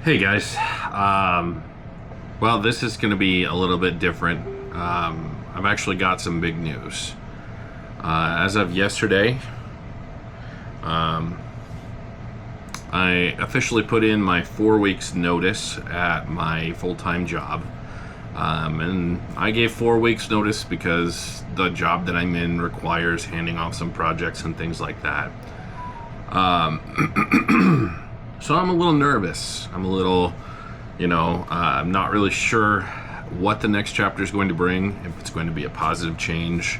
Hey guys, well, this is going to be a little bit different. I've actually got some big news. As of yesterday, um, I officially put in my 4 weeks notice at my full-time job. And I gave 4 weeks notice because the job that I'm in requires handing off some projects and things like that. So I'm a little nervous. I'm not really sure what the next chapter is going to bring, if it's going to be a positive change,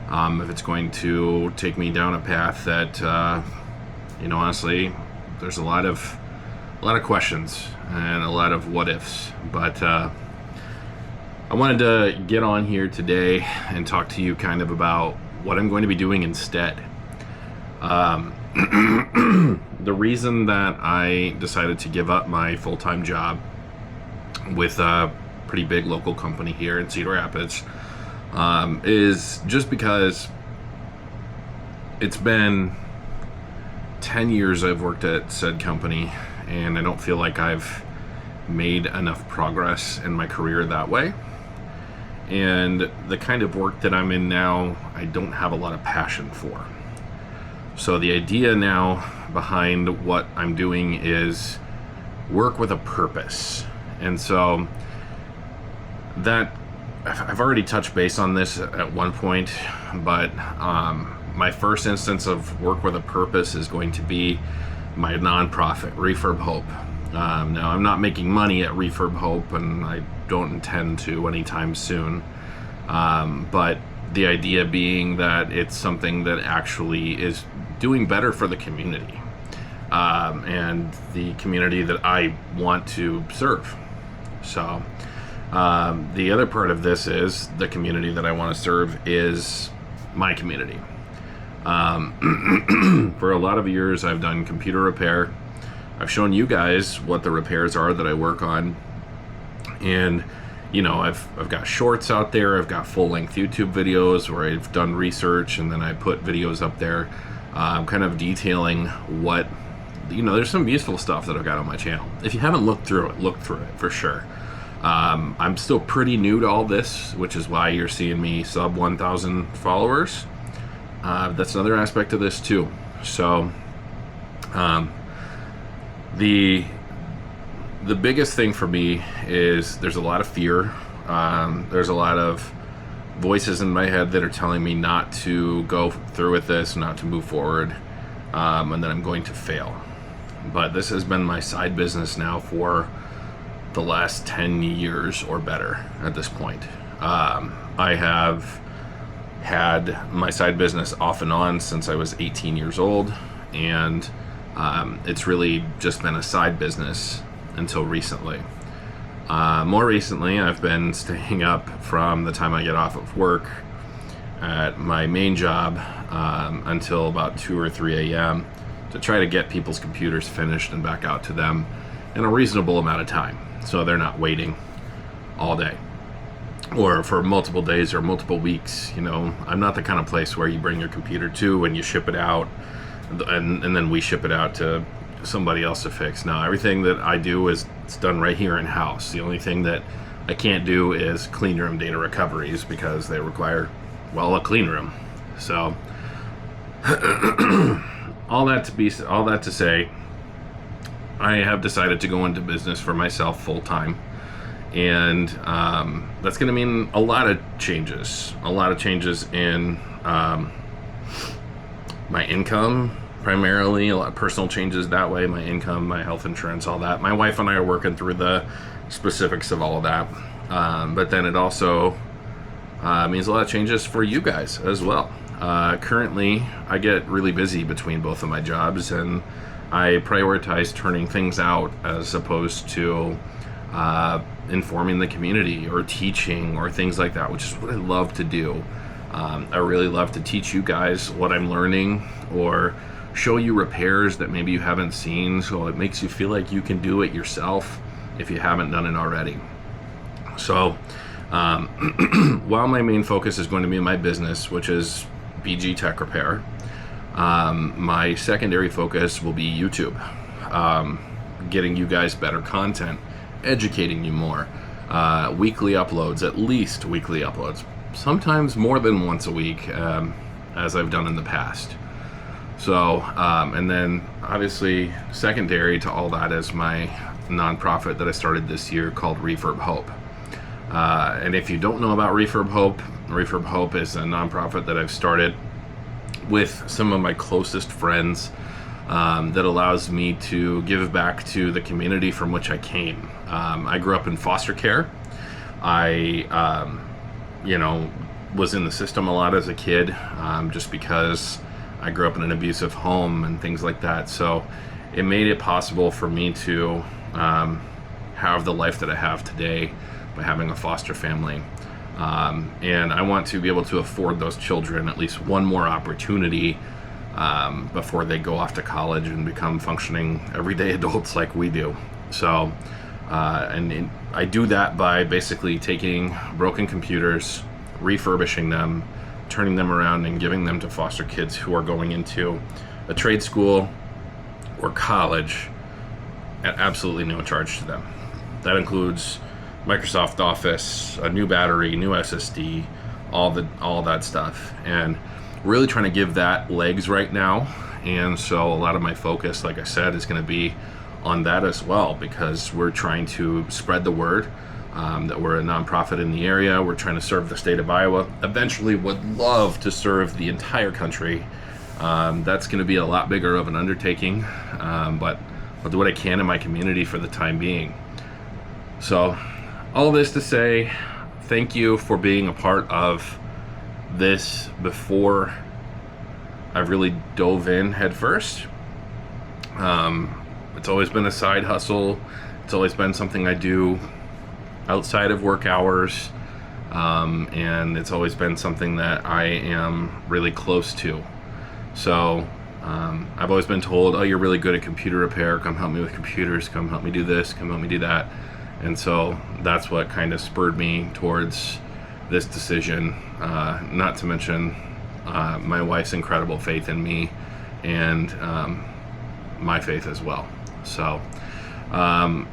if it's going to take me down a path that, honestly, there's a lot of questions and a lot of what ifs. But I wanted to get on here today and talk to you kind of about what I'm going to be doing instead. The reason that I decided to give up my full-time job with a pretty big local company here in Cedar Rapids is just because it's been 10 years I've worked at said company, and I don't feel like I've made enough progress in my career that way. And the kind of work that I'm in now, I don't have a lot of passion for. So the idea now behind what I'm doing is work with a purpose. And so that, I've already touched base on this at one point, but my first instance of work with a purpose is going to be my nonprofit, Refurb Hope. Now, I'm not making money at Refurb Hope, and I don't intend to anytime soon. But the idea being that it's something that actually is doing better for the community, and the community that I want to serve. So the other part of this is the community that I want to serve is my community. For a lot of years, I've done computer repair. I've shown you guys what the repairs are that I work on, and I've got shorts out there. I've got full-length YouTube videos where I've done research, and then I put videos up there kind of detailing what, there's some useful stuff that I've got on my channel. If you haven't looked through it, look through it for sure. I'm still pretty new to all this, which is why you're seeing me sub 1,000 followers. That's another aspect of this too. So the biggest thing for me is there's a lot of fear. There's a lot of voices in my head that are telling me not to go through with this, not to move forward, and that I'm going to fail. But this has been my side business now for the last 10 years or better at this point. I have had my side business off and on since I was 18 years old, and it's really just been a side business until recently. More recently, I've been staying up from the time I get off of work at my main job until about 2 or 3 a.m. to try to get people's computers finished and back out to them in a reasonable amount of time, so they're not waiting all day or for multiple days or multiple weeks. I'm not the kind of place where you bring your computer to and you ship it out and then we ship it out to somebody else to fix. No, everything that I do is it's done right here in house. The only thing that I can't do is clean room data recoveries because they require, a clean room. So all that to say, I have decided to go into business for myself full time, and that's going to mean a lot of changes in my income. Primarily, a lot of personal changes that way, my income, my health insurance, all that. My wife and I are working through the specifics of all of that. But then it also means a lot of changes for you guys as well. Currently, I get really busy between both of my jobs, and I prioritize turning things out as opposed to informing the community or teaching or things like that, which is what I love to do. I really love to teach you guys what I'm learning, or show you repairs that maybe you haven't seen, so it makes you feel like you can do it yourself if you haven't done it already. So while my main focus is going to be my business, which is BG Tech Repair, my secondary focus will be YouTube. getting you guys better content, educating you more. Weekly uploads, at least weekly uploads, sometimes more than once a week, as I've done in the past. So, and then obviously secondary to all that is my nonprofit that I started this year called Refurb Hope. And if you don't know about Refurb Hope is a nonprofit that I've started with some of my closest friends, that allows me to give back to the community from which I came. I grew up in foster care. I, was in the system a lot as a kid, just because I grew up in an abusive home and things like that. So it made it possible for me to have the life that I have today by having a foster family. And I want to be able to afford those children at least one more opportunity before they go off to college and become functioning everyday adults like we do. So, I do that by basically taking broken computers, refurbishing them, turning them around and giving them to foster kids who are going into a trade school or college at absolutely no charge to them. That includes Microsoft Office, a new battery, new SSD, all that stuff. And really trying to give that legs right now. And so a lot of my focus, like I said, is going to be on that as well, because we're trying to spread the word that we're a nonprofit in the area. We're trying to serve the state of Iowa. Eventually would love to serve the entire country. That's going to be a lot bigger of an undertaking, but I'll do what I can in my community for the time being. So all this to say, thank you for being a part of this before I've really dove in head first. It's always been a side hustle. It's always been something I do outside of work hours, and it's always been something that I am really close to. So I've always been told, oh, you're really good at computer repair, come help me with computers, come help me do this, come help me do that. And so that's what kind of spurred me towards this decision, not to mention my wife's incredible faith in me and my faith as well. So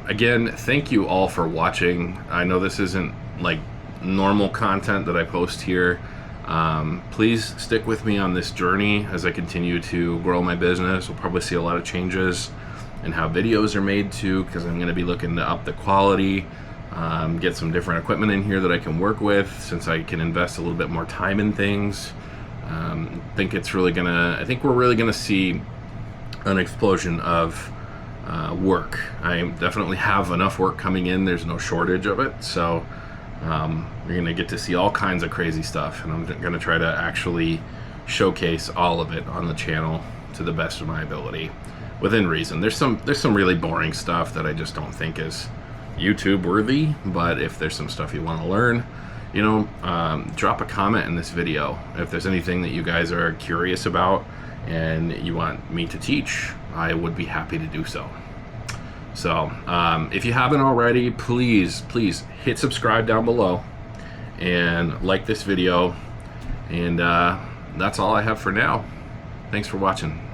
again, thank you all for watching. I know this isn't like normal content that I post here. Please stick with me on this journey as I continue to grow my business. We'll probably see a lot of changes in how videos are made too, because I'm going to be looking to up the quality, get some different equipment in here that I can work with, since I can invest a little bit more time in things. I think we're really gonna see an explosion of work. I definitely have enough work coming in. There's no shortage of it. So you're gonna get to see all kinds of crazy stuff, and I'm gonna try to actually showcase all of it on the channel to the best of my ability, within reason. There's some really boring stuff that I just don't think is YouTube worthy, but if there's some stuff you want to learn, drop a comment in this video. If there's anything that you guys are curious about and you want me to teach, I would be happy to do so. So if you haven't already, please hit subscribe down below and like this video. And that's all I have for now. Thanks for watching.